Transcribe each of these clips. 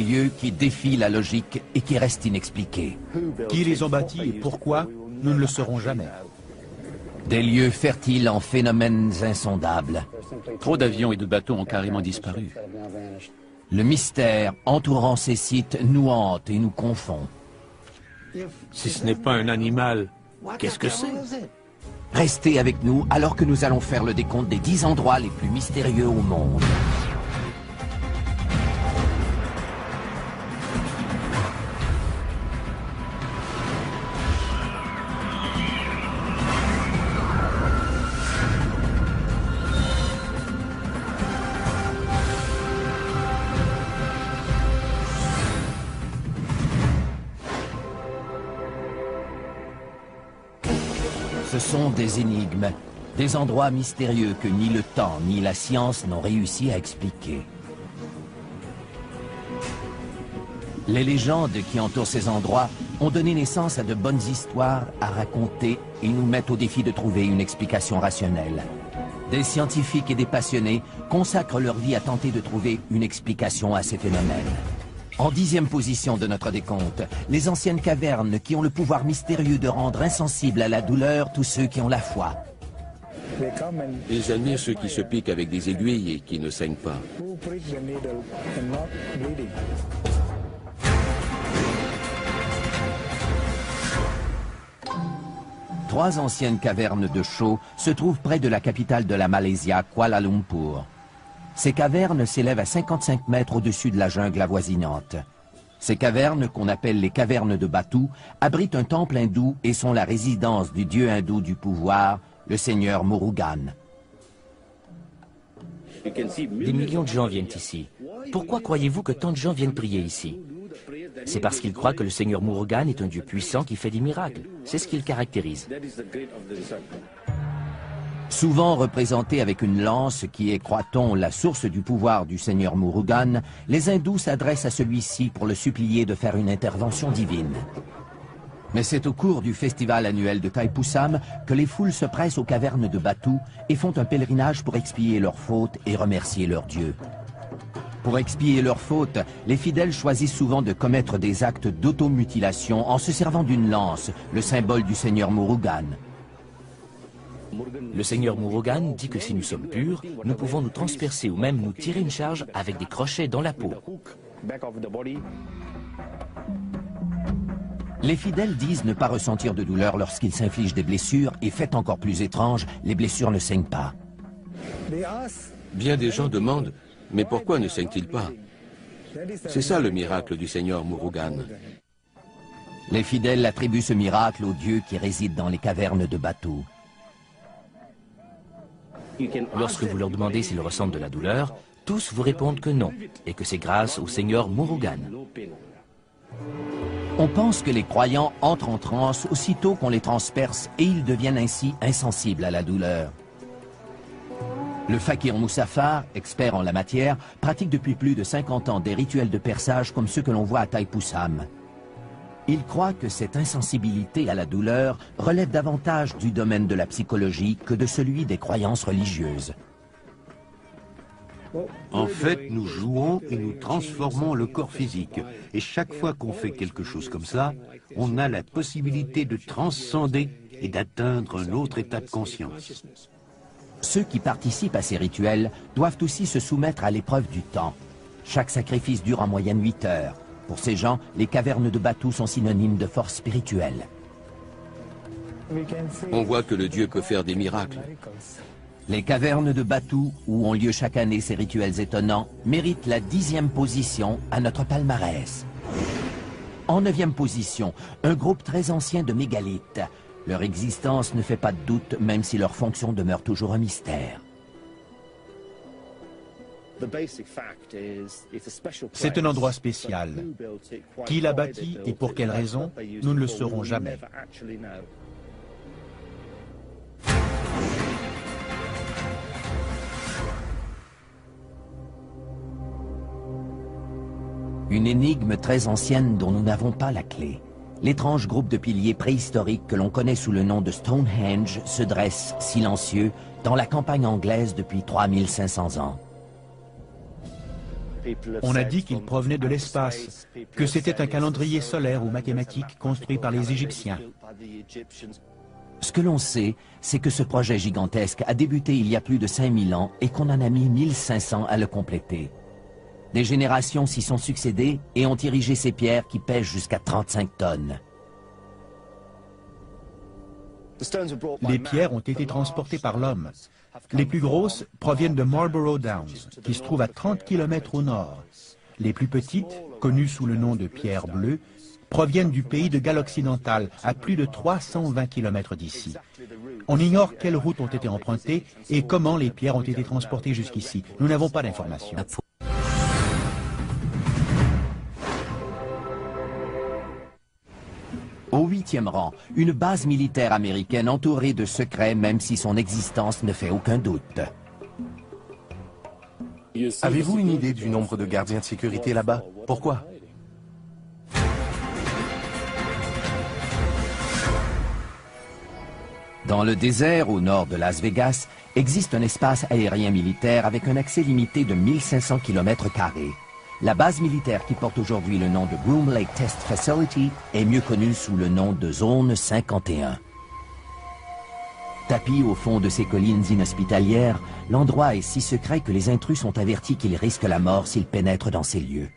lieux qui défient la logique et qui restent inexpliqués. Qui les ont bâtis et pourquoi, nous ne le saurons jamais. Des lieux fertiles en phénomènes insondables. Trop d'avions et de bateaux ont carrément disparu. Le mystère entourant ces sites nous hante et nous confond. Si ce n'est pas un animal, qu'est-ce que c'est? Restez avec nous alors que nous allons faire le décompte des 10 endroits les plus mystérieux au monde. Ce sont des énigmes, des endroits mystérieux que ni le temps ni la science n'ont réussi à expliquer. Les légendes qui entourent ces endroits ont donné naissance à de bonnes histoires à raconter et nous mettent au défi de trouver une explication rationnelle. Des scientifiques et des passionnés consacrent leur vie à tenter de trouver une explication à ces phénomènes. En 10e position de notre décompte, les anciennes cavernes qui ont le pouvoir mystérieux de rendre insensibles à la douleur tous ceux qui ont la foi. Ils admirent ceux qui se piquent avec des aiguilles et qui ne saignent pas. Trois anciennes cavernes de chaux se trouvent près de la capitale de la Malaisie, Kuala Lumpur. Ces cavernes s'élèvent à 55 mètres au-dessus de la jungle avoisinante. Ces cavernes, qu'on appelle les cavernes de Batu, abritent un temple hindou et sont la résidence du dieu hindou du pouvoir, le seigneur Murugan. Des millions de gens viennent ici. Pourquoi croyez-vous que tant de gens viennent prier ici? C'est parce qu'ils croient que le seigneur Murugan est un dieu puissant qui fait des miracles. C'est ce qui le caractérise. Souvent représentés avec une lance qui est, croit-on, la source du pouvoir du seigneur Murugan, les hindous s'adressent à celui-ci pour le supplier de faire une intervention divine. Mais c'est au cours du festival annuel de Thaipusam que les foules se pressent aux cavernes de Batu et font un pèlerinage pour expier leurs fautes et remercier leur dieu. Pour expier leurs fautes, les fidèles choisissent souvent de commettre des actes d'automutilation en se servant d'une lance, le symbole du seigneur Murugan. Le seigneur Murugan dit que si nous sommes purs, nous pouvons nous transpercer ou même nous tirer une charge avec des crochets dans la peau. Les fidèles disent ne pas ressentir de douleur lorsqu'ils s'infligent des blessures et, fait encore plus étrange, les blessures ne saignent pas. Bien des gens demandent, mais pourquoi ne saignent-ils pas? C'est ça le miracle du seigneur Murugan. Les fidèles attribuent ce miracle au dieu qui réside dans les cavernes de Batu. Lorsque vous leur demandez s'ils ressentent de la douleur, tous vous répondent que non, et que c'est grâce au seigneur Murugan. On pense que les croyants entrent en transe aussitôt qu'on les transperce et ils deviennent ainsi insensibles à la douleur. Le fakir Moussafar, expert en la matière, pratique depuis plus de 50 ans des rituels de perçage comme ceux que l'on voit à Thaipusam. Il croit que cette insensibilité à la douleur relève davantage du domaine de la psychologie que de celui des croyances religieuses. En fait, nous jouons et nous transformons le corps physique. Et chaque fois qu'on fait quelque chose comme ça, on a la possibilité de transcender et d'atteindre un autre état de conscience. Ceux qui participent à ces rituels doivent aussi se soumettre à l'épreuve du temps. Chaque sacrifice dure en moyenne 8 heures. Pour ces gens, les cavernes de Batu sont synonymes de force spirituelle. On voit que le dieu peut faire des miracles. Les cavernes de Batu, où ont lieu chaque année ces rituels étonnants, méritent la 10e position à notre palmarès. En 9e position, un groupe très ancien de mégalithes. Leur existence ne fait pas de doute, même si leur fonction demeure toujours un mystère. C'est un endroit spécial. Qui l'a bâti et pour quelle raison, nous ne le saurons jamais. Une énigme très ancienne dont nous n'avons pas la clé. L'étrange groupe de piliers préhistoriques que l'on connaît sous le nom de Stonehenge se dresse, silencieux, dans la campagne anglaise depuis 3500 ans. On a dit qu'ils provenaient de l'espace, que c'était un calendrier solaire ou mathématique construit par les Égyptiens. Ce que l'on sait, c'est que ce projet gigantesque a débuté il y a plus de 5000 ans et qu'on en a mis 1500 à le compléter. Des générations s'y sont succédées et ont érigé ces pierres qui pèsent jusqu'à 35 tonnes. Les pierres ont été transportées par l'homme. Les plus grosses proviennent de Marlborough Downs, qui se trouve à 30 km au nord. Les plus petites, connues sous le nom de pierres bleues, proviennent du pays de Galles occidentale, à plus de 320 km d'ici. On ignore quelles routes ont été empruntées et comment les pierres ont été transportées jusqu'ici. Nous n'avons pas d'informations. Au 8e rang, une base militaire américaine entourée de secrets même si son existence ne fait aucun doute. Avez-vous une idée du nombre de gardiens de sécurité là-bas? Pourquoi? Dans le désert au nord de Las Vegas, existe un espace aérien militaire avec un accès limité de 1500 km². La base militaire qui porte aujourd'hui le nom de Groom Lake Test Facility est mieux connue sous le nom de Zone 51. Tapi au fond de ces collines inhospitalières, l'endroit est si secret que les intrus sont avertis qu'ils risquent la mort s'ils pénètrent dans ces lieux.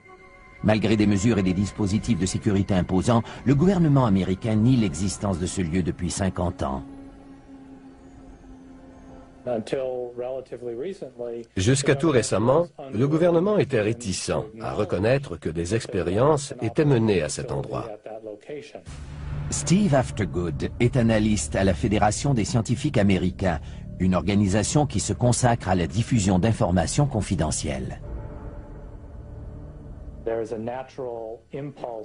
Malgré des mesures et des dispositifs de sécurité imposants, le gouvernement américain nie l'existence de ce lieu depuis 50 ans. Jusqu'à tout récemment, le gouvernement était réticent à reconnaître que des expériences étaient menées à cet endroit. Steve Aftergood est analyste à la Fédération des scientifiques américains, une organisation qui se consacre à la diffusion d'informations confidentielles.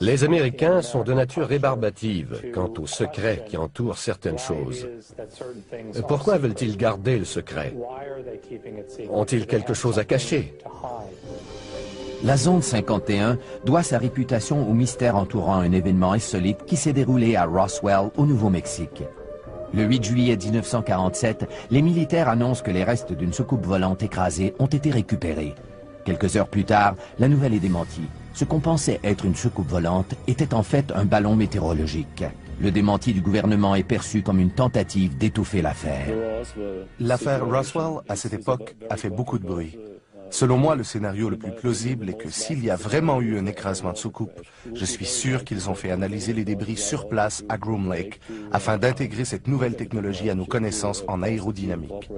Les Américains sont de nature rébarbative quant aux secrets qui entourent certaines choses. Pourquoi veulent-ils garder le secret? Ont-ils quelque chose à cacher? La zone 51 doit sa réputation au mystère entourant un événement insolite qui s'est déroulé à Roswell, au Nouveau-Mexique. Le 8 juillet 1947, les militaires annoncent que les restes d'une soucoupe volante écrasée ont été récupérés. Quelques heures plus tard, la nouvelle est démentie. Ce qu'on pensait être une soucoupe volante était en fait un ballon météorologique. Le démenti du gouvernement est perçu comme une tentative d'étouffer l'affaire. L'affaire Roswell, à cette époque, a fait beaucoup de bruit. Selon moi, le scénario le plus plausible est que s'il y a vraiment eu un écrasement de soucoupe, je suis sûr qu'ils ont fait analyser les débris sur place à Groom Lake afin d'intégrer cette nouvelle technologie à nos connaissances en aérodynamique.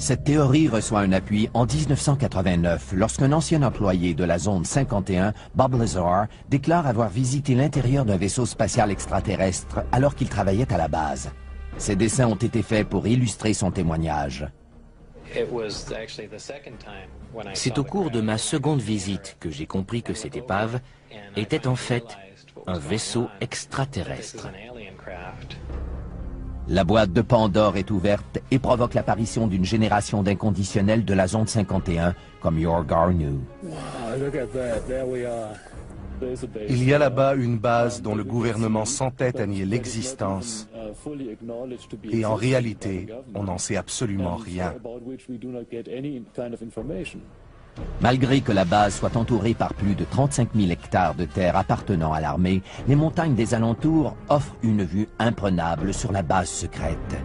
Cette théorie reçoit un appui en 1989 lorsqu'un ancien employé de la zone 51, Bob Lazar, déclare avoir visité l'intérieur d'un vaisseau spatial extraterrestre alors qu'il travaillait à la base. Ces dessins ont été faits pour illustrer son témoignage. C'est au cours de ma seconde visite que j'ai compris que cette épave était en fait un vaisseau extraterrestre. La boîte de Pandore est ouverte et provoque l'apparition d'une génération d'inconditionnels de la zone 51, comme Yor Garneau. Il y a là-bas une base dont le gouvernement s'entête à nier l'existence. Et en réalité, on n'en sait absolument rien. Malgré que la base soit entourée par plus de 35 000 hectares de terre appartenant à l'armée, les montagnes des alentours offrent une vue imprenable sur la base secrète.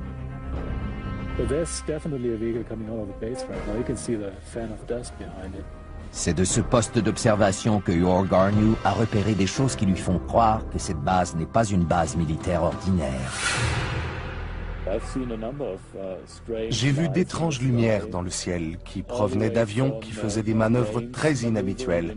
C'est de ce poste d'observation que Yor Garneau a repéré des choses qui lui font croire que cette base n'est pas une base militaire ordinaire. J'ai vu d'étranges lumières dans le ciel qui provenaient d'avions qui faisaient des manœuvres très inhabituelles.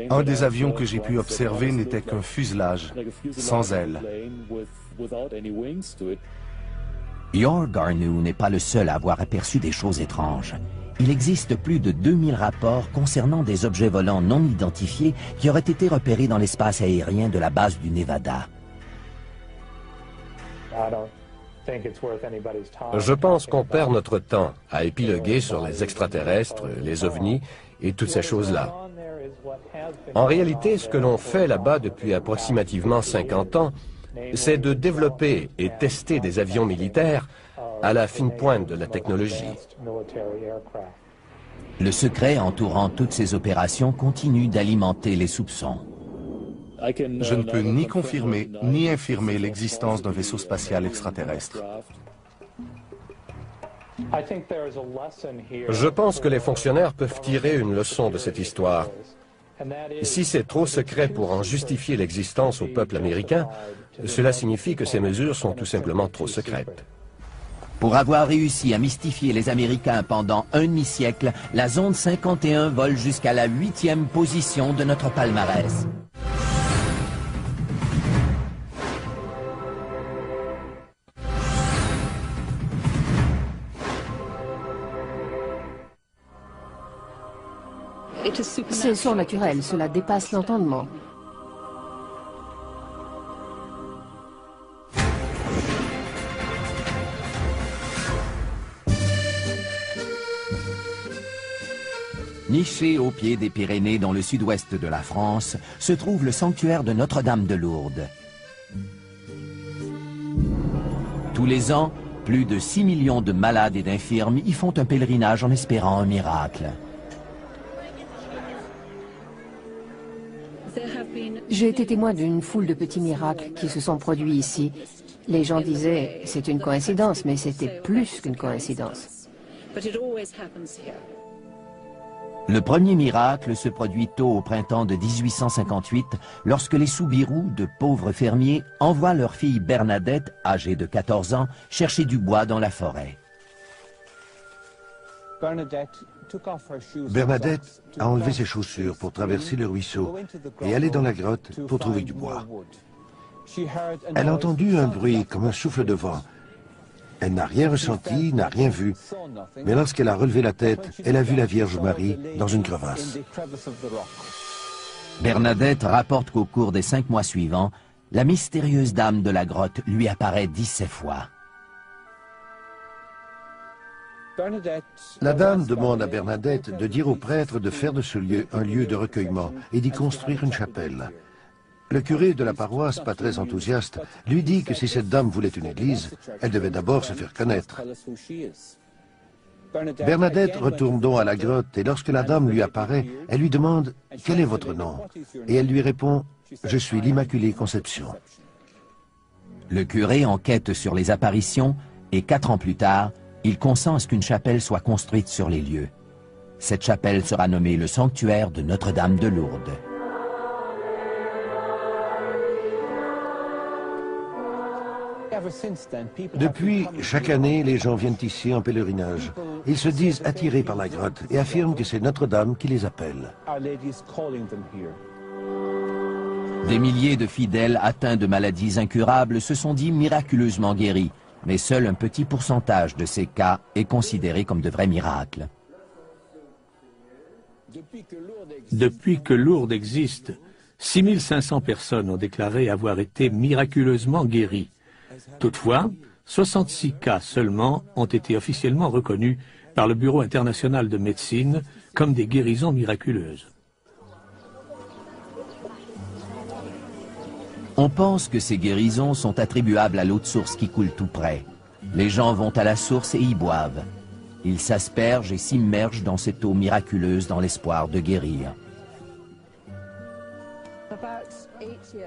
Un des avions que j'ai pu observer n'était qu'un fuselage, sans ailes. Yor Garneau n'est pas le seul à avoir aperçu des choses étranges. Il existe plus de 2000 rapports concernant des objets volants non identifiés qui auraient été repérés dans l'espace aérien de la base du Nevada. Je pense qu'on perd notre temps à épiloguer sur les extraterrestres, les ovnis et toutes ces choses-là. En réalité, ce que l'on fait là-bas depuis approximativement 50 ans, c'est de développer et tester des avions militaires à la fine pointe de la technologie. Le secret entourant toutes ces opérations continue d'alimenter les soupçons. Je ne peux ni confirmer ni infirmer l'existence d'un vaisseau spatial extraterrestre. Je pense que les fonctionnaires peuvent tirer une leçon de cette histoire. Si c'est trop secret pour en justifier l'existence au peuple américain, cela signifie que ces mesures sont tout simplement trop secrètes. Pour avoir réussi à mystifier les Américains pendant un demi-siècle, la Zone 51 vole jusqu'à la 8e position de notre palmarès. C'est surnaturel, cela dépasse l'entendement. Niché au pied des Pyrénées dans le sud-ouest de la France, se trouve le sanctuaire de Notre-Dame de Lourdes. Tous les ans, plus de 6 millions de malades et d'infirmes y font un pèlerinage en espérant un miracle. J'ai été témoin d'une foule de petits miracles qui se sont produits ici. Les gens disaient, c'est une coïncidence, mais c'était plus qu'une coïncidence. Le premier miracle se produit tôt au printemps de 1858, lorsque les Soubirous, de pauvres fermiers, envoient leur fille Bernadette, âgée de 14 ans, chercher du bois dans la forêt. Bernadette a enlevé ses chaussures pour traverser le ruisseau et aller dans la grotte pour trouver du bois. Elle a entendu un bruit comme un souffle de vent. Elle n'a rien ressenti, n'a rien vu, mais lorsqu'elle a relevé la tête, elle a vu la Vierge Marie dans une crevasse. Bernadette rapporte qu'au cours des 5 mois suivants, la mystérieuse dame de la grotte lui apparaît 17 fois. La dame demande à Bernadette de dire au prêtre de faire de ce lieu un lieu de recueillement et d'y construire une chapelle. Le curé de la paroisse, pas très enthousiaste, lui dit que si cette dame voulait une église, elle devait d'abord se faire connaître. Bernadette retourne donc à la grotte et lorsque la dame lui apparaît, elle lui demande « Quel est votre nom ?» Et elle lui répond « Je suis l'Immaculée Conception ». Le curé enquête sur les apparitions et 4 ans plus tard, il consent à ce qu'une chapelle soit construite sur les lieux. Cette chapelle sera nommée le sanctuaire de Notre-Dame de Lourdes. Depuis, chaque année, les gens viennent ici en pèlerinage. Ils se disent attirés par la grotte et affirment que c'est Notre-Dame qui les appelle. Des milliers de fidèles atteints de maladies incurables se sont dit miraculeusement guéris, mais seul un petit pourcentage de ces cas est considéré comme de vrais miracles. Depuis que Lourdes existe, 6500 personnes ont déclaré avoir été miraculeusement guéries. Toutefois, 66 cas seulement ont été officiellement reconnus par le Bureau international de médecine comme des guérisons miraculeuses. On pense que ces guérisons sont attribuables à l'eau de source qui coule tout près. Les gens vont à la source et y boivent. Ils s'aspergent et s'immergent dans cette eau miraculeuse dans l'espoir de guérir.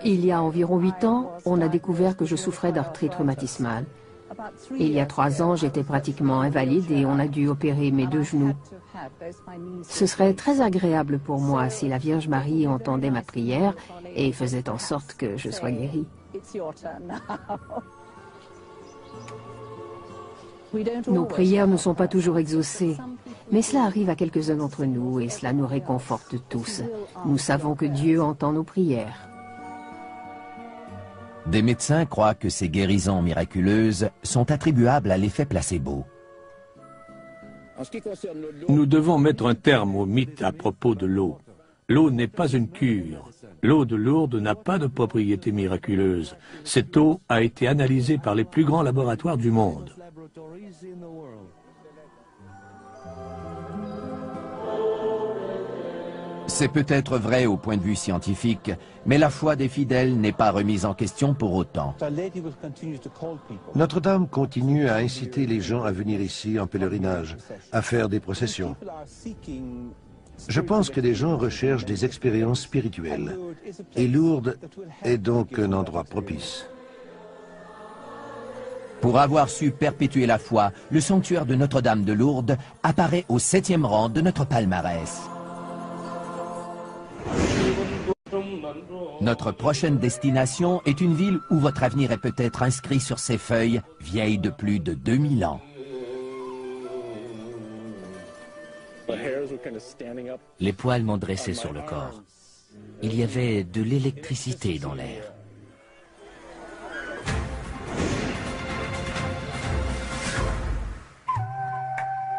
Il y a environ 8 ans, on a découvert que je souffrais d'arthrite rhumatismale. Et il y a 3 ans, j'étais pratiquement invalide et on a dû opérer mes 2 genoux. Ce serait très agréable pour moi si la Vierge Marie entendait ma prière et faisait en sorte que je sois guérie. Nos prières ne sont pas toujours exaucées, mais cela arrive à quelques-uns d'entre nous et cela nous réconforte tous. Nous savons que Dieu entend nos prières. Des médecins croient que ces guérisons miraculeuses sont attribuables à l'effet placebo. Nous devons mettre un terme au mythe à propos de l'eau. L'eau n'est pas une cure. L'eau de Lourdes n'a pas de propriétés miraculeuses. Cette eau a été analysée par les plus grands laboratoires du monde. C'est peut-être vrai au point de vue scientifique, mais la foi des fidèles n'est pas remise en question pour autant. Notre-Dame continue à inciter les gens à venir ici en pèlerinage, à faire des processions. Je pense que les gens recherchent des expériences spirituelles. Et Lourdes est donc un endroit propice. Pour avoir su perpétuer la foi, le sanctuaire de Notre-Dame de Lourdes apparaît au 7e rang de notre palmarès. Notre prochaine destination est une ville où votre avenir est peut-être inscrit sur ses feuilles, vieilles de plus de 2000 ans. Les poils m'ont dressé sur le corps. Il y avait de l'électricité dans l'air.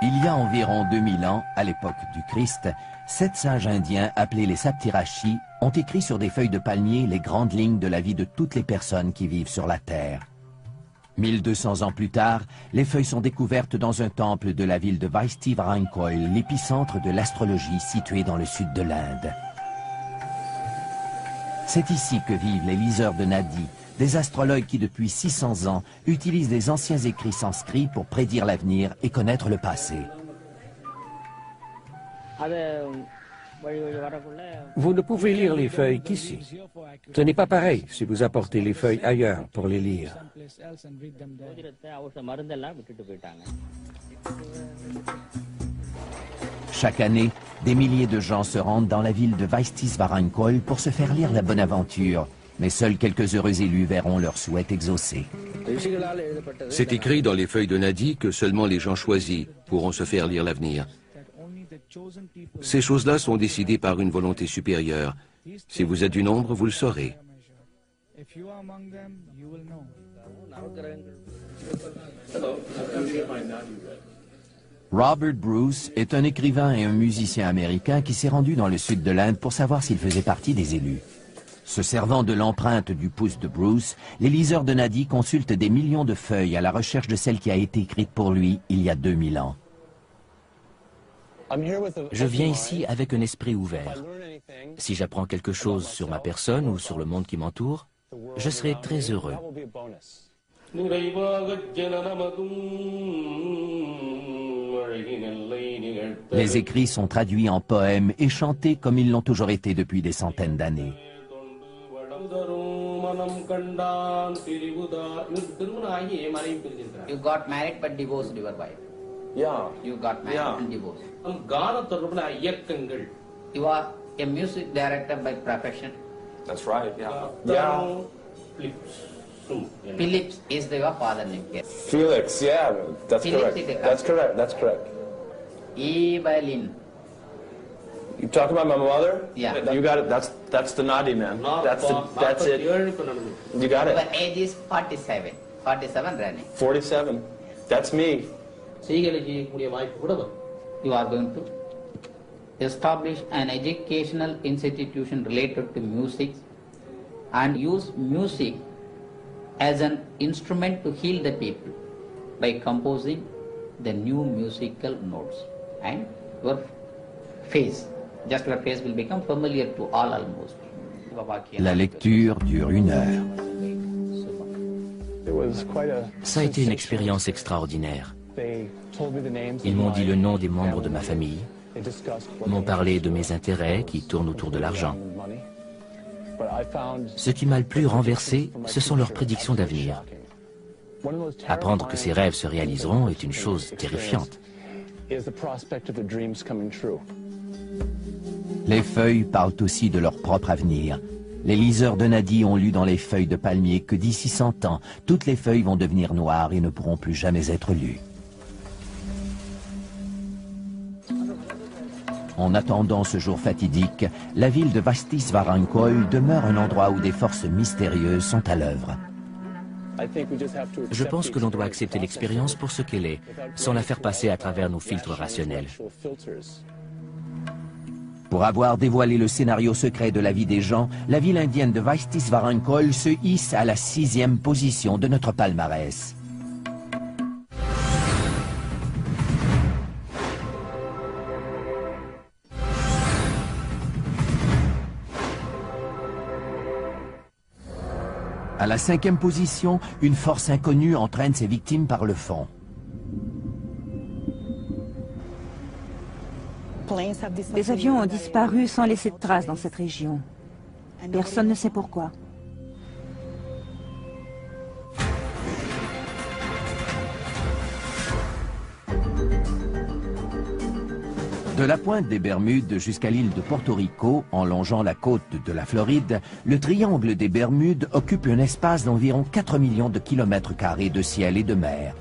Il y a environ 2000 ans, à l'époque du Christ, 7 sages indiens appelés les Saptirashi ont écrit sur des feuilles de palmier les grandes lignes de la vie de toutes les personnes qui vivent sur la terre. 1200 ans plus tard, les feuilles sont découvertes dans un temple de la ville de Vaishti-Varankoil, l'épicentre de l'astrologie situé dans le sud de l'Inde. C'est ici que vivent les liseurs de Nadi, des astrologues qui depuis 600 ans utilisent les anciens écrits sanscrits pour prédire l'avenir et connaître le passé. Vous ne pouvez lire les feuilles qu'ici. Ce n'est pas pareil si vous apportez les feuilles ailleurs pour les lire. Chaque année, des milliers de gens se rendent dans la ville de Vaishti-Varankoil pour se faire lire la bonne aventure. Mais seuls quelques heureux élus verront leur souhait exaucé. C'est écrit dans les feuilles de Nadi que seulement les gens choisis pourront se faire lire l'avenir. Ces choses-là sont décidées par une volonté supérieure. Si vous êtes du nombre, vous le saurez. Robert Bruce est un écrivain et un musicien américain qui s'est rendu dans le sud de l'Inde pour savoir s'il faisait partie des élus. Se servant de l'empreinte du pouce de Bruce, les liseurs de Nadi consultent des millions de feuilles à la recherche de celle qui a été écrite pour lui il y a 2000 ans. Je viens ici avec un esprit ouvert. Si j'apprends quelque chose sur ma personne ou sur le monde qui m'entoure, je serai très heureux. Les écrits sont traduits en poèmes et chantés comme ils l'ont toujours été depuis des centaines d'années. You got married but divorced your wife. Yeah. You got married and divorced. You are a music director by profession. That's right, yeah. Phillips is your father name. Yes. Felix, yeah, that's correct. That's correct. E. by Lynn. You talk about my mother? Yeah. You got it. That's the Nadi, man. That's it. You got it. My age is 47. 47 running. 47. That's me. You are going to establish an educational institution related to music and use music as an instrument to heal the people by composing the new musical notes. And your face, just your face will become familiar to all almost. La lecture dure 1 heure. Ça a été une expérience extraordinaire. Ils m'ont dit le nom des membres de ma famille, m'ont parlé de mes intérêts qui tournent autour de l'argent. Ce qui m'a le plus renversé, ce sont leurs prédictions d'avenir. Apprendre que ces rêves se réaliseront est une chose terrifiante. Les feuilles parlent aussi de leur propre avenir. Les liseurs de Nadi ont lu dans les feuilles de palmier que d'ici 100 ans, toutes les feuilles vont devenir noires et ne pourront plus jamais être lues. En attendant ce jour fatidique, la ville de Vaishti-Varankoil demeure un endroit où des forces mystérieuses sont à l'œuvre. Je pense que l'on doit accepter l'expérience pour ce qu'elle est, sans la faire passer à travers nos filtres rationnels. Pour avoir dévoilé le scénario secret de la vie des gens, la ville indienne de Vaishti-Varankoil se hisse à la 6e position de notre palmarès. À la 5e position, une force inconnue entraîne ses victimes par le fond. Des avions ont disparu sans laisser de traces dans cette région. Personne ne sait pourquoi. De la pointe des Bermudes jusqu'à l'île de Porto Rico, en longeant la côte de la Floride, le triangle des Bermudes occupe un espace d'environ 4 millions de kilomètres carrés de ciel et de mer.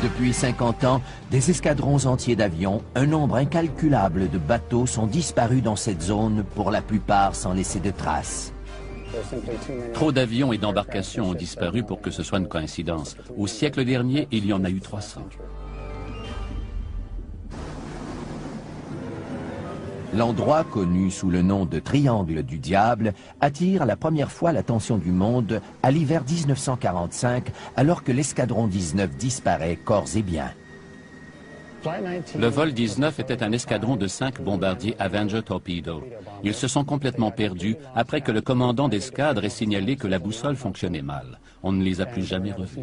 Depuis 50 ans, des escadrons entiers d'avions, un nombre incalculable de bateaux sont disparus dans cette zone, pour la plupart sans laisser de traces. Trop d'avions et d'embarcations ont disparu pour que ce soit une coïncidence. Au siècle dernier, il y en a eu 300. L'endroit, connu sous le nom de Triangle du Diable, attire la première fois l'attention du monde à l'hiver 1945, alors que l'escadron 19 disparaît corps et biens. Le vol 19 était un escadron de 5 bombardiers Avenger Torpedo. Ils se sont complètement perdus après que le commandant d'escadre ait signalé que la boussole fonctionnait mal. On ne les a plus jamais revus.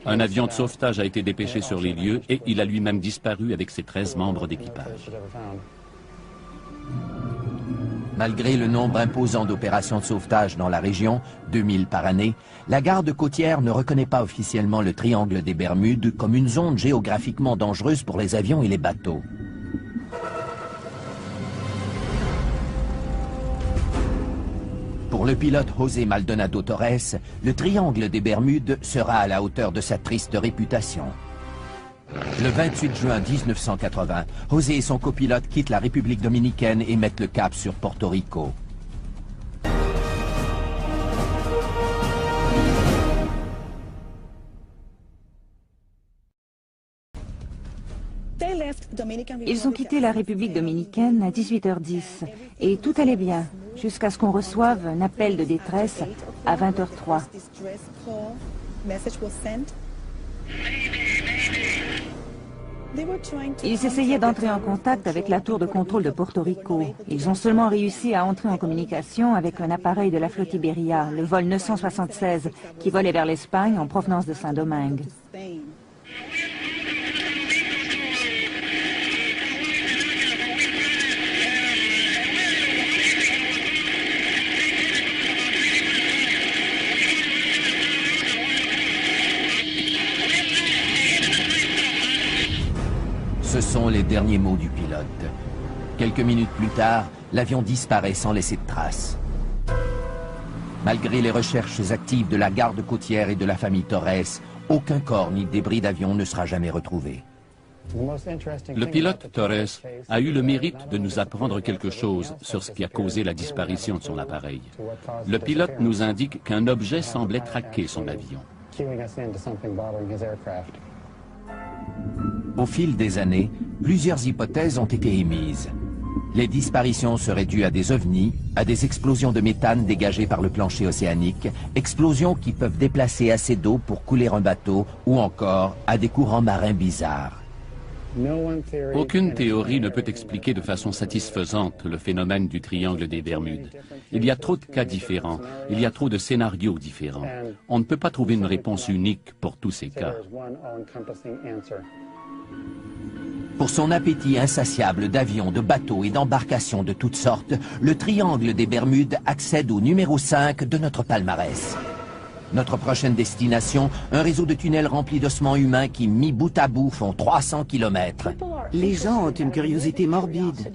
Un avion de sauvetage a été dépêché sur les lieux et il a lui-même disparu avec ses 13 membres d'équipage. Malgré le nombre imposant d'opérations de sauvetage dans la région, 2000 par année, la garde côtière ne reconnaît pas officiellement le triangle des Bermudes comme une zone géographiquement dangereuse pour les avions et les bateaux. Pour le pilote José Maldonado Torres, le triangle des Bermudes sera à la hauteur de sa triste réputation. Le 28 juin 1980, José et son copilote quittent la République dominicaine et mettent le cap sur Porto Rico. Ils ont quitté la République dominicaine à 18h10 et tout allait bien jusqu'à ce qu'on reçoive un appel de détresse à 20h03. Ils essayaient d'entrer en contact avec la tour de contrôle de Porto Rico. Ils ont seulement réussi à entrer en communication avec un appareil de la flotte Iberia, le vol 976, qui volait vers l'Espagne en provenance de Saint-Domingue. Ce sont les derniers mots du pilote. Quelques minutes plus tard, l'avion disparaît sans laisser de traces. Malgré les recherches actives de la garde côtière et de la famille Torres, aucun corps ni débris d'avion ne sera jamais retrouvé. Le pilote Torres a eu le mérite de nous apprendre quelque chose sur ce qui a causé la disparition de son appareil. Le pilote nous indique qu'un objet semblait traquer son avion. Au fil des années, plusieurs hypothèses ont été émises. Les disparitions seraient dues à des ovnis, à des explosions de méthane dégagées par le plancher océanique, explosions qui peuvent déplacer assez d'eau pour couler un bateau, ou encore à des courants marins bizarres. Aucune théorie ne peut expliquer de façon satisfaisante le phénomène du triangle des Bermudes. Il y a trop de cas différents, il y a trop de scénarios différents. On ne peut pas trouver une réponse unique pour tous ces cas. Pour son appétit insatiable d'avions, de bateaux et d'embarcations de toutes sortes, le triangle des Bermudes accède au numéro 5 de notre palmarès. Notre prochaine destination, un réseau de tunnels remplis d'ossements humains qui, mis bout à bout, font 300 km. Les gens ont une curiosité morbide.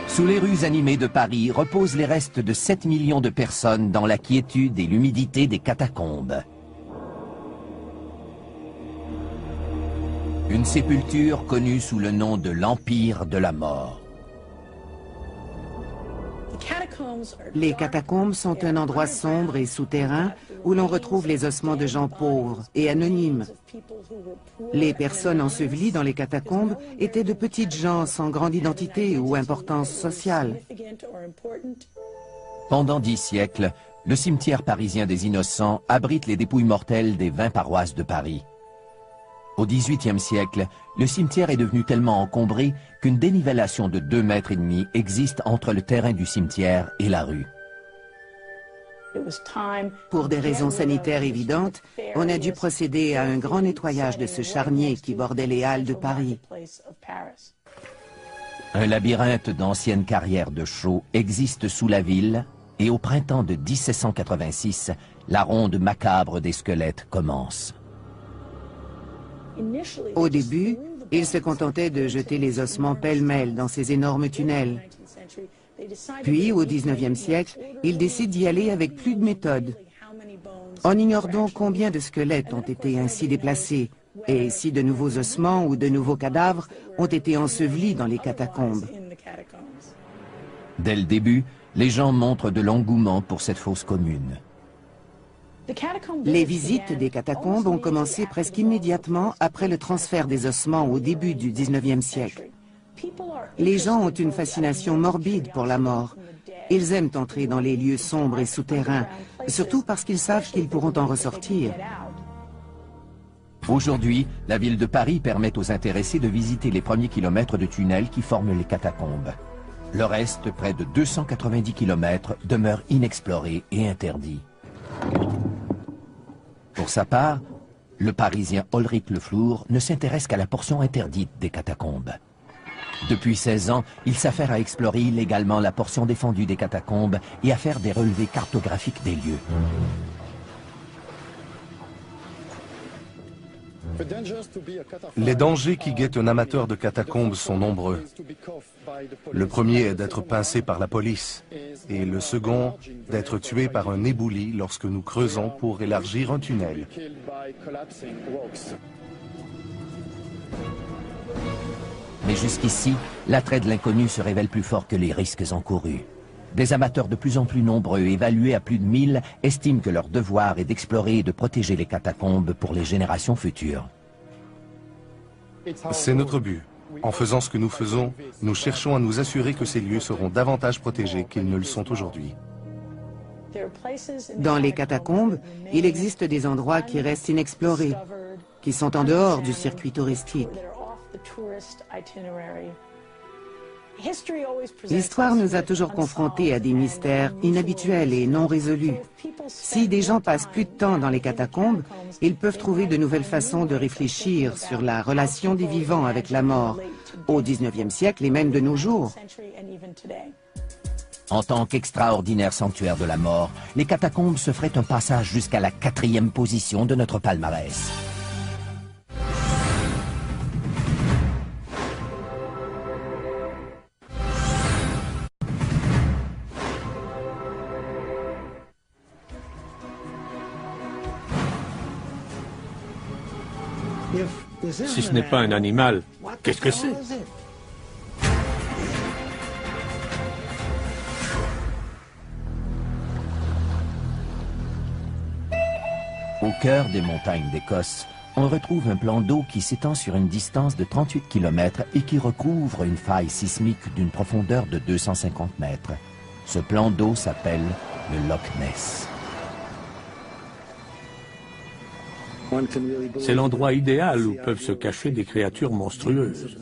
Sous les rues animées de Paris reposent les restes de 7 millions de personnes dans la quiétude et l'humidité des catacombes. Une sépulture connue sous le nom de l'Empire de la Mort. Les catacombes sont un endroit sombre et souterrain où l'on retrouve les ossements de gens pauvres et anonymes. Les personnes ensevelies dans les catacombes étaient de petites gens sans grande identité ou importance sociale. Pendant 10 siècles, Le cimetière parisien des Innocents abrite les dépouilles mortelles des 20 paroisses de Paris. Au XVIIIe siècle, le cimetière est devenu tellement encombré qu'une dénivellation de 2,5 mètres existe entre le terrain du cimetière et la rue. Pour des raisons sanitaires évidentes, on a dû procéder à un grand nettoyage de ce charnier qui bordait les halles de Paris. Un labyrinthe d'anciennes carrières de chaux existe sous la ville et au printemps de 1786, la ronde macabre des squelettes commence. Au début, ils se contentaient de jeter les ossements pêle-mêle dans ces énormes tunnels. Puis, au XIXe siècle, ils décident d'y aller avec plus de méthode. On ignore donc combien de squelettes ont été ainsi déplacés, et si de nouveaux ossements ou de nouveaux cadavres ont été ensevelis dans les catacombes. Dès le début, les gens montrent de l'engouement pour cette fosse commune. Les visites des catacombes ont commencé presque immédiatement après le transfert des ossements au début du XIXe siècle. Les gens ont une fascination morbide pour la mort. Ils aiment entrer dans les lieux sombres et souterrains, surtout parce qu'ils savent qu'ils pourront en ressortir. Aujourd'hui, la ville de Paris permet aux intéressés de visiter les premiers kilomètres de tunnels qui forment les catacombes. Le reste, près de 290 kilomètres, demeure inexploré et interdit. Pour sa part, le Parisien Ulrich Le Flour ne s'intéresse qu'à la portion interdite des catacombes. Depuis 16 ans, il s'affaire à explorer illégalement la portion défendue des catacombes et à faire des relevés cartographiques des lieux. Les dangers qui guettent un amateur de catacombes sont nombreux. Le premier est d'être pincé par la police, et le second, d'être tué par un éboulis lorsque nous creusons pour élargir un tunnel. Mais jusqu'ici, l'attrait de l'inconnu se révèle plus fort que les risques encourus. Des amateurs de plus en plus nombreux, évalués à plus de 1000, estiment que leur devoir est d'explorer et de protéger les catacombes pour les générations futures. C'est notre but. En faisant ce que nous faisons, nous cherchons à nous assurer que ces lieux seront davantage protégés qu'ils ne le sont aujourd'hui. Dans les catacombes, il existe des endroits qui restent inexplorés, qui sont en dehors du circuit touristique. L'histoire nous a toujours confrontés à des mystères inhabituels et non résolus. Si des gens passent plus de temps dans les catacombes, ils peuvent trouver de nouvelles façons de réfléchir sur la relation des vivants avec la mort, au XIXe siècle et même de nos jours. En tant qu'extraordinaire sanctuaire de la mort, les catacombes se feraient un passage jusqu'à la 4e position de notre palmarès. Si ce n'est pas un animal, qu'est-ce que c'est? Au cœur des montagnes d'Écosse, on retrouve un plan d'eau qui s'étend sur une distance de 38 km et qui recouvre une faille sismique d'une profondeur de 250 mètres. Ce plan d'eau s'appelle le Loch Ness. C'est l'endroit idéal où peuvent se cacher des créatures monstrueuses.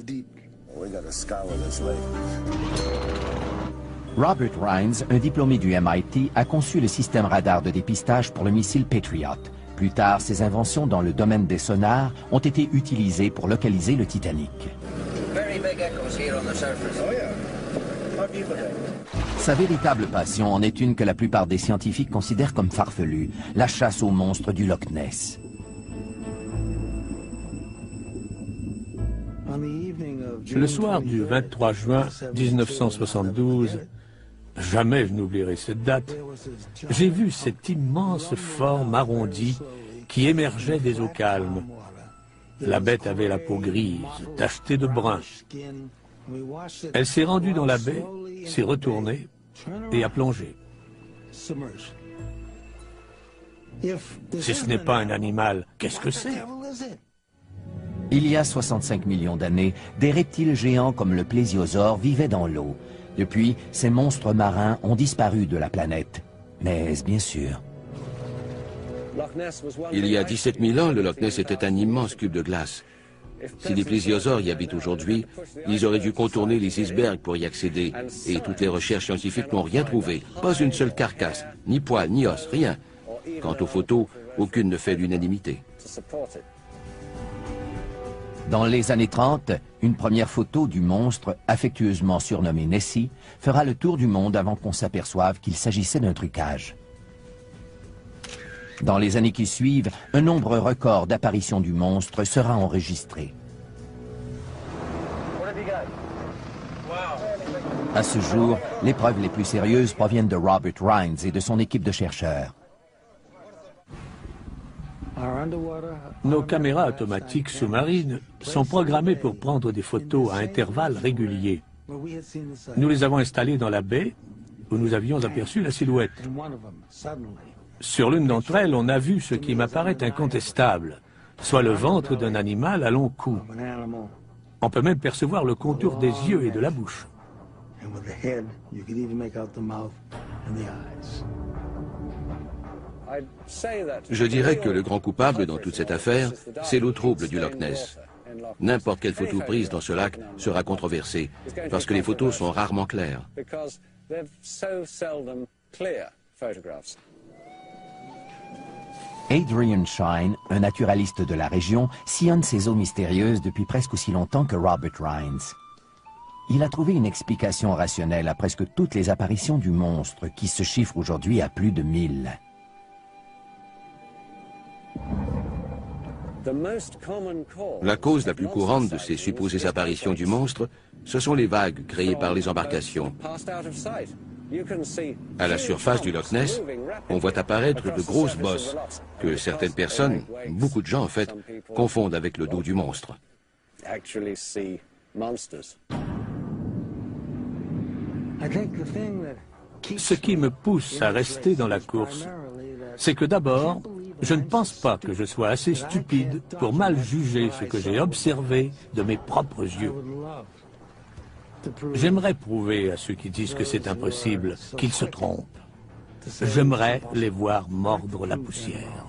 Robert Rines, un diplômé du MIT, a conçu le système radar de dépistage pour le missile Patriot. Plus tard, ses inventions dans le domaine des sonars ont été utilisées pour localiser le Titanic. Sa véritable passion en est une que la plupart des scientifiques considèrent comme farfelue, la chasse aux monstres du Loch Ness. Le soir du 23 juin 1972, jamais je n'oublierai cette date, j'ai vu cette immense forme arrondie qui émergeait des eaux calmes. La bête avait la peau grise, tachetée de brun. Elle s'est rendue dans la baie, s'est retournée et a plongé. Si ce n'est pas un animal, qu'est-ce que c'est? Il y a 65 millions d'années, des reptiles géants comme le plésiosaure vivaient dans l'eau. Depuis, ces monstres marins ont disparu de la planète. Mais est-ce bien sûr? Il y a 17 000 ans, le Loch Ness était un immense cube de glace. Si les plésiosaures y habitent aujourd'hui, ils auraient dû contourner les icebergs pour y accéder. Et toutes les recherches scientifiques n'ont rien trouvé. Pas une seule carcasse, ni poils, ni os, rien. Quant aux photos, aucune ne fait l'unanimité. Dans les années 30, une première photo du monstre, affectueusement surnommé Nessie, fera le tour du monde avant qu'on s'aperçoive qu'il s'agissait d'un trucage. Dans les années qui suivent, un nombre record d'apparitions du monstre sera enregistré. À ce jour, les preuves les plus sérieuses proviennent de Robert Rines et de son équipe de chercheurs. Nos caméras automatiques sous-marines sont programmées pour prendre des photos à intervalles réguliers. Nous les avons installées dans la baie où nous avions aperçu la silhouette. Sur l'une d'entre elles, on a vu ce qui m'apparaît incontestable, soit le ventre d'un animal à long cou. On peut même percevoir le contour des yeux et de la bouche. Je dirais que le grand coupable dans toute cette affaire, c'est l'eau trouble du Loch Ness. N'importe quelle photo prise dans ce lac sera controversée, parce que les photos sont rarement claires. Adrian Shine, un naturaliste de la région, sillonne ces eaux mystérieuses depuis presque aussi longtemps que Robert Rines. Il a trouvé une explication rationnelle à presque toutes les apparitions du monstre, qui se chiffrent aujourd'hui à plus de 1000. La cause la plus courante de ces supposées apparitions du monstre, ce sont les vagues créées par les embarcations. À la surface du Loch Ness, on voit apparaître de grosses bosses que certaines personnes, beaucoup de gens en fait, confondent avec le dos du monstre. Ce qui me pousse à rester dans la course, c'est que d'abord, je ne pense pas que je sois assez stupide pour mal juger ce que j'ai observé de mes propres yeux. J'aimerais prouver à ceux qui disent que c'est impossible qu'ils se trompent. J'aimerais les voir mordre la poussière.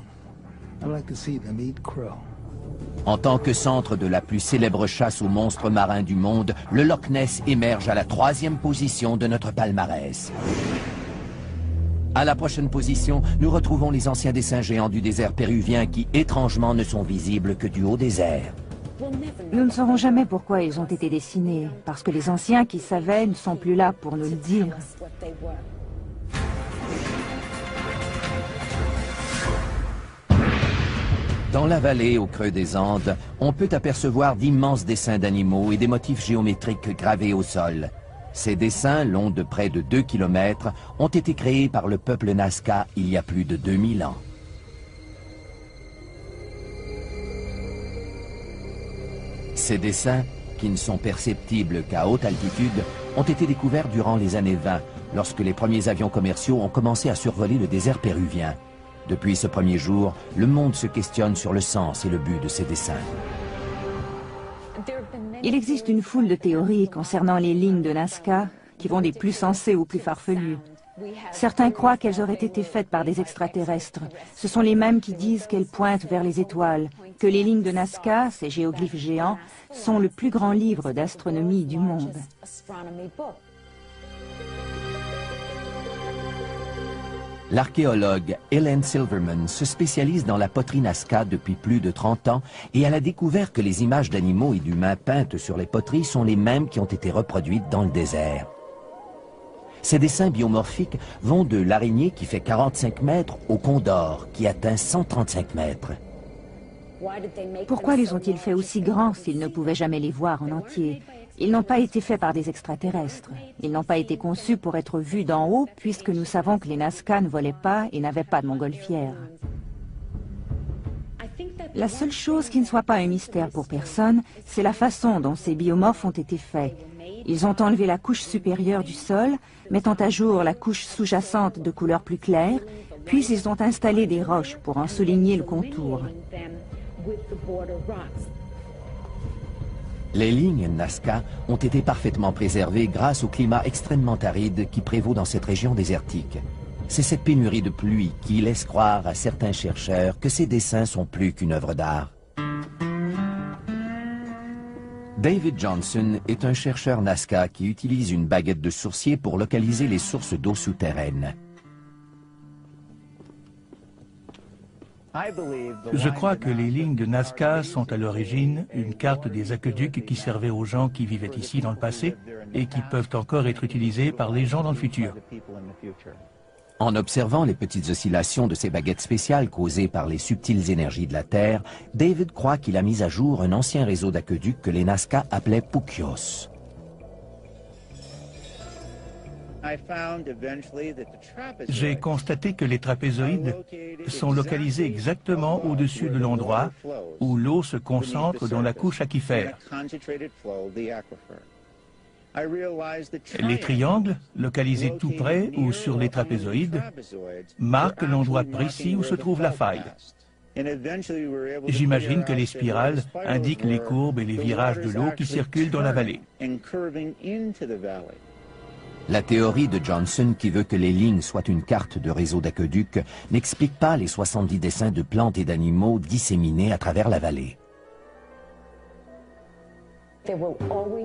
En tant que centre de la plus célèbre chasse aux monstres marins du monde, le Loch Ness émerge à la 3e position de notre palmarès. À la prochaine position, nous retrouvons les anciens dessins géants du désert péruvien qui, étrangement, ne sont visibles que du haut des airs. Nous ne saurons jamais pourquoi ils ont été dessinés, parce que les anciens qui savaient ne sont plus là pour nous le dire. Dans la vallée, au creux des Andes, on peut apercevoir d'immenses dessins d'animaux et des motifs géométriques gravés au sol. Ces dessins, longs de près de 2 km, ont été créés par le peuple Nazca il y a plus de 2000 ans. Ces dessins, qui ne sont perceptibles qu'à haute altitude, ont été découverts durant les années 20, lorsque les premiers avions commerciaux ont commencé à survoler le désert péruvien. Depuis ce premier jour, le monde se questionne sur le sens et le but de ces dessins. Il existe une foule de théories concernant les lignes de Nazca qui vont des plus sensées aux plus farfelues. Certains croient qu'elles auraient été faites par des extraterrestres. Ce sont les mêmes qui disent qu'elles pointent vers les étoiles, que les lignes de Nazca, ces géoglyphes géants, sont le plus grand livre d'astronomie du monde. L'archéologue Helen Silverman se spécialise dans la poterie Nazca depuis plus de 30 ans et elle a découvert que les images d'animaux et d'humains peintes sur les poteries sont les mêmes qui ont été reproduites dans le désert. Ces dessins biomorphiques vont de l'araignée qui fait 45 mètres au condor qui atteint 135 mètres. Pourquoi les ont-ils fait aussi grands s'ils ne pouvaient jamais les voir en entier? Ils n'ont pas été faits par des extraterrestres. Ils n'ont pas été conçus pour être vus d'en haut, puisque nous savons que les Nazca ne volaient pas et n'avaient pas de montgolfière. La seule chose qui ne soit pas un mystère pour personne, c'est la façon dont ces biomorphes ont été faits. Ils ont enlevé la couche supérieure du sol, mettant à jour la couche sous-jacente de couleur plus claire, puis ils ont installé des roches pour en souligner le contour. Les lignes Nazca ont été parfaitement préservées grâce au climat extrêmement aride qui prévaut dans cette région désertique. C'est cette pénurie de pluie qui laisse croire à certains chercheurs que ces dessins sont plus qu'une œuvre d'art. David Johnson est un chercheur Nazca qui utilise une baguette de sourcier pour localiser les sources d'eau souterraines. Je crois que les lignes de Nazca sont à l'origine une carte des aqueducs qui servait aux gens qui vivaient ici dans le passé et qui peuvent encore être utilisées par les gens dans le futur. En observant les petites oscillations de ces baguettes spéciales causées par les subtiles énergies de la Terre, David croit qu'il a mis à jour un ancien réseau d'aqueducs que les Nazca appelaient Puquios. J'ai constaté que les trapézoïdes sont localisés exactement au-dessus de l'endroit où l'eau se concentre dans la couche aquifère. Les triangles, localisés tout près ou sur les trapézoïdes, marquent l'endroit précis où se trouve la faille. J'imagine que les spirales indiquent les courbes et les virages de l'eau qui circulent dans la vallée. La théorie de Johnson, qui veut que les lignes soient une carte de réseau d'aqueducs, n'explique pas les 70 dessins de plantes et d'animaux disséminés à travers la vallée.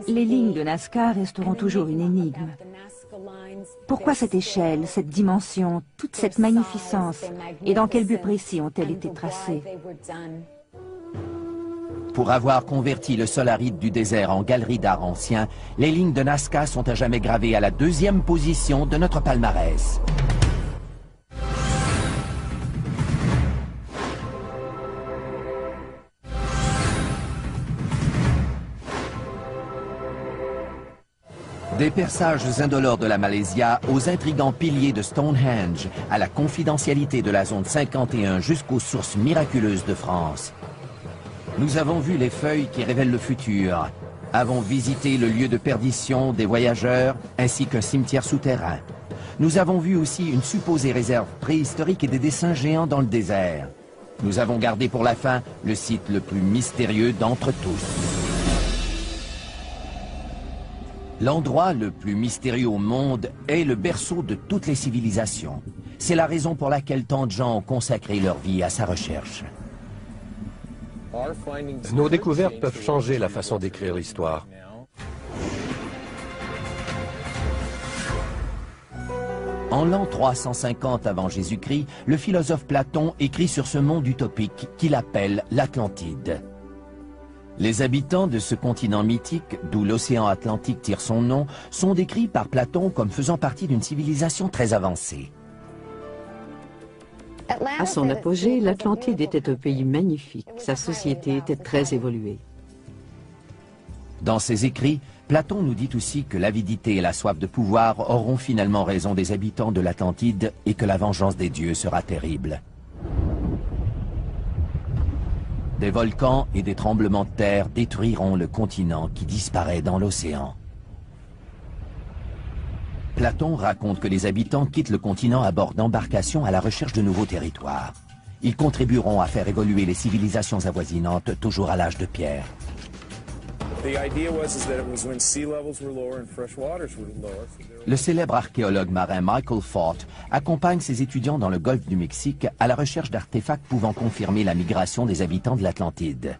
Les lignes de Nazca resteront toujours une énigme. Pourquoi cette échelle, cette dimension, toute cette magnificence? Et dans quel but précis ont-elles été tracées? Pour avoir converti le sol aride du désert en galerie d'art ancien, les lignes de Nazca sont à jamais gravées à la 2e position de notre palmarès. Des perçages indolores de la Malaysia aux intrigants piliers de Stonehenge, à la confidentialité de la zone 51 jusqu'aux sources miraculeuses de France. Nous avons vu les feuilles qui révèlent le futur, avons visité le lieu de perdition des voyageurs ainsi qu'un cimetière souterrain. Nous avons vu aussi une supposée réserve préhistorique et des dessins géants dans le désert. Nous avons gardé pour la fin le site le plus mystérieux d'entre tous. L'endroit le plus mystérieux au monde est le berceau de toutes les civilisations. C'est la raison pour laquelle tant de gens ont consacré leur vie à sa recherche. Nos découvertes peuvent changer la façon d'écrire l'histoire. En l'an 350 avant Jésus-Christ, le philosophe Platon écrit sur ce monde utopique qu'il appelle l'Atlantide. Les habitants de ce continent mythique, d'où l'océan Atlantique tire son nom, sont décrits par Platon comme faisant partie d'une civilisation très avancée. À son apogée, l'Atlantide était un pays magnifique. Sa société était très évoluée. Dans ses écrits, Platon nous dit aussi que l'avidité et la soif de pouvoir auront finalement raison des habitants de l'Atlantide et que la vengeance des dieux sera terrible. Des volcans et des tremblements de terre détruiront le continent qui disparaît dans l'océan. Platon raconte que les habitants quittent le continent à bord d'embarcations à la recherche de nouveaux territoires. Ils contribueront à faire évoluer les civilisations avoisinantes, toujours à l'âge de pierre. Le célèbre archéologue marin Michael Fort accompagne ses étudiants dans le golfe du Mexique à la recherche d'artefacts pouvant confirmer la migration des habitants de l'Atlantide.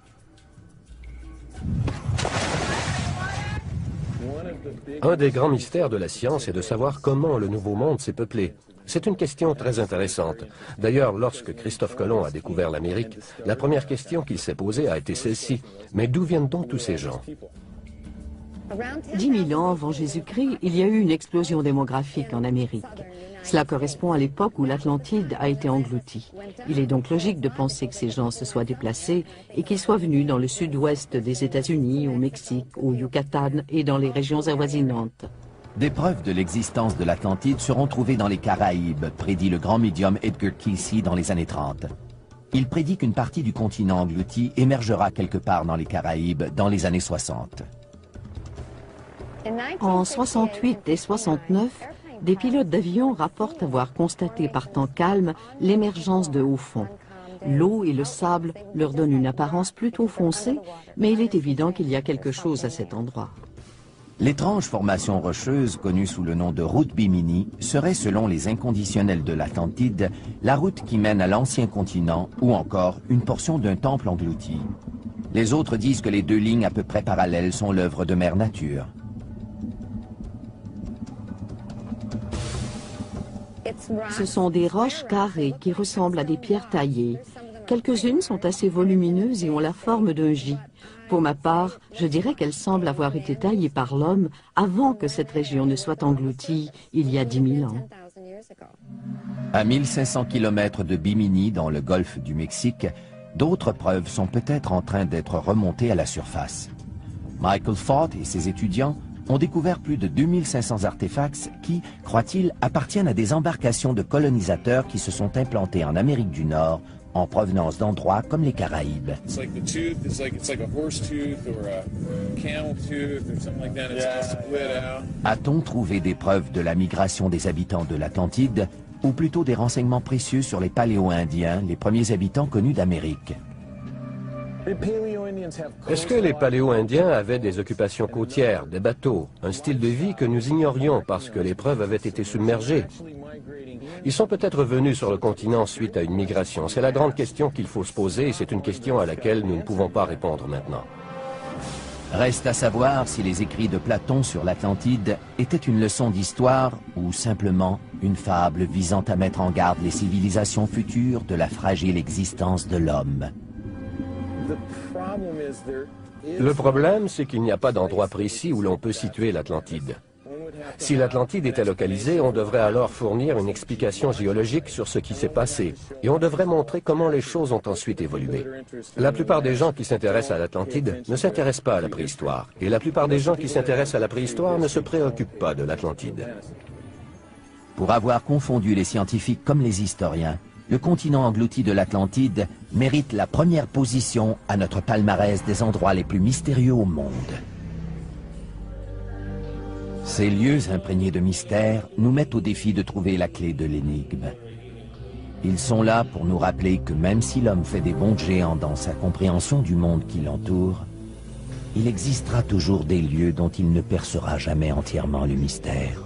Un des grands mystères de la science est de savoir comment le Nouveau Monde s'est peuplé. C'est une question très intéressante. D'ailleurs, lorsque Christophe Colomb a découvert l'Amérique, la première question qu'il s'est posée a été celle-ci. Mais d'où viennent donc tous ces gens? 10 000 ans avant Jésus-Christ, il y a eu une explosion démographique en Amérique. Cela correspond à l'époque où l'Atlantide a été engloutie. Il est donc logique de penser que ces gens se soient déplacés et qu'ils soient venus dans le sud-ouest des États-Unis, au Mexique, au Yucatan et dans les régions avoisinantes. Des preuves de l'existence de l'Atlantide seront trouvées dans les Caraïbes, prédit le grand médium Edgar Cayce dans les années 30. Il prédit qu'une partie du continent englouti émergera quelque part dans les Caraïbes dans les années 60. En 68 et 69, des pilotes d'avion rapportent avoir constaté par temps calme l'émergence de hauts fonds. L'eau et le sable leur donnent une apparence plutôt foncée, mais il est évident qu'il y a quelque chose à cet endroit. L'étrange formation rocheuse, connue sous le nom de route Bimini, serait, selon les inconditionnels de l'Atlantide, la route qui mène à l'ancien continent ou encore une portion d'un temple englouti. Les autres disent que les deux lignes à peu près parallèles sont l'œuvre de Mère Nature. Ce sont des roches carrées qui ressemblent à des pierres taillées. Quelques-unes sont assez volumineuses et ont la forme d'un J. Pour ma part, je dirais qu'elles semblent avoir été taillées par l'homme avant que cette région ne soit engloutie il y a 10 000 ans. À 1500 km de Bimini, dans le golfe du Mexique, d'autres preuves sont peut-être en train d'être remontées à la surface. Michael Ford et ses étudiants ont découvert plus de 2500 artefacts qui, croient-ils, appartiennent à des embarcations de colonisateurs qui se sont implantés en Amérique du Nord en provenance d'endroits comme les Caraïbes. A-t-on trouvé des preuves de la migration des habitants de l'Atlantide, ou plutôt des renseignements précieux sur les Paléo-Indiens, les premiers habitants connus d'Amérique? Est-ce que les Paléo-Indiens avaient des occupations côtières, des bateaux, un style de vie que nous ignorions parce que les preuves avaient été submergées? Ils sont peut-être venus sur le continent suite à une migration. C'est la grande question qu'il faut se poser et c'est une question à laquelle nous ne pouvons pas répondre maintenant. Reste à savoir si les écrits de Platon sur l'Atlantide étaient une leçon d'histoire ou simplement une fable visant à mettre en garde les civilisations futures de la fragile existence de l'homme. Le problème, c'est qu'il n'y a pas d'endroit précis où l'on peut situer l'Atlantide. Si l'Atlantide était localisée, on devrait alors fournir une explication géologique sur ce qui s'est passé, et on devrait montrer comment les choses ont ensuite évolué. La plupart des gens qui s'intéressent à l'Atlantide ne s'intéressent pas à la préhistoire, et la plupart des gens qui s'intéressent à la préhistoire ne se préoccupent pas de l'Atlantide. Pour avoir confondu les scientifiques comme les historiens, le continent englouti de l'Atlantide mérite la première position à notre palmarès des endroits les plus mystérieux au monde. Ces lieux imprégnés de mystère nous mettent au défi de trouver la clé de l'énigme. Ils sont là pour nous rappeler que même si l'homme fait des bonds géants dans sa compréhension du monde qui l'entoure, il existera toujours des lieux dont il ne percera jamais entièrement le mystère.